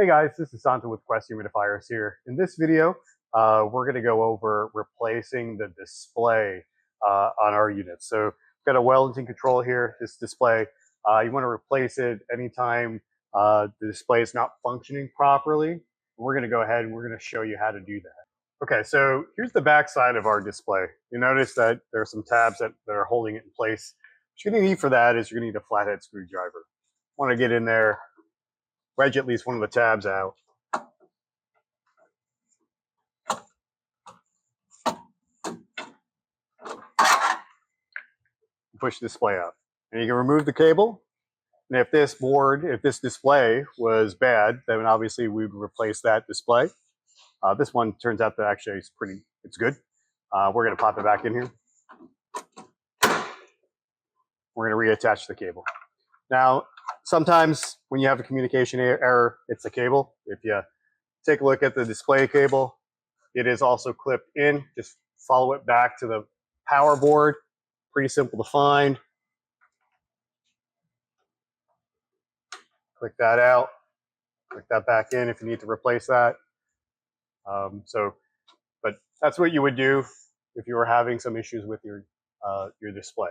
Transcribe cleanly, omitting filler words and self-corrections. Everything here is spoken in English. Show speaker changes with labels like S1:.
S1: Hey guys, this is Santo with Quest Humidifiers here. In this video, we're going to go over replacing the display on our units. So we've got a Wellington control here, this display. You want to replace it anytime the display is not functioning properly. We're going to go ahead and we're going to show you how to do that. Okay, so here's the back side of our display. You notice that there are some tabs that are holding it in place. What you're going to need for that is you're going to need a flathead screwdriver. Want to get in there, wedge at least one of the tabs out. Push the display out. And you can remove the cable. And if this display was bad, then obviously we would replace that display. This one turns out that actually it's good. We're going to pop it back in here. We're going to reattach the cable. Now, sometimes when you have a communication error, it's the cable. If you take a look at the display cable, it is also clipped in. Just follow it back to the power board. Pretty simple to find. Click that out. Click that back in if you need to replace that. But that's what you would do if you were having some issues with your display.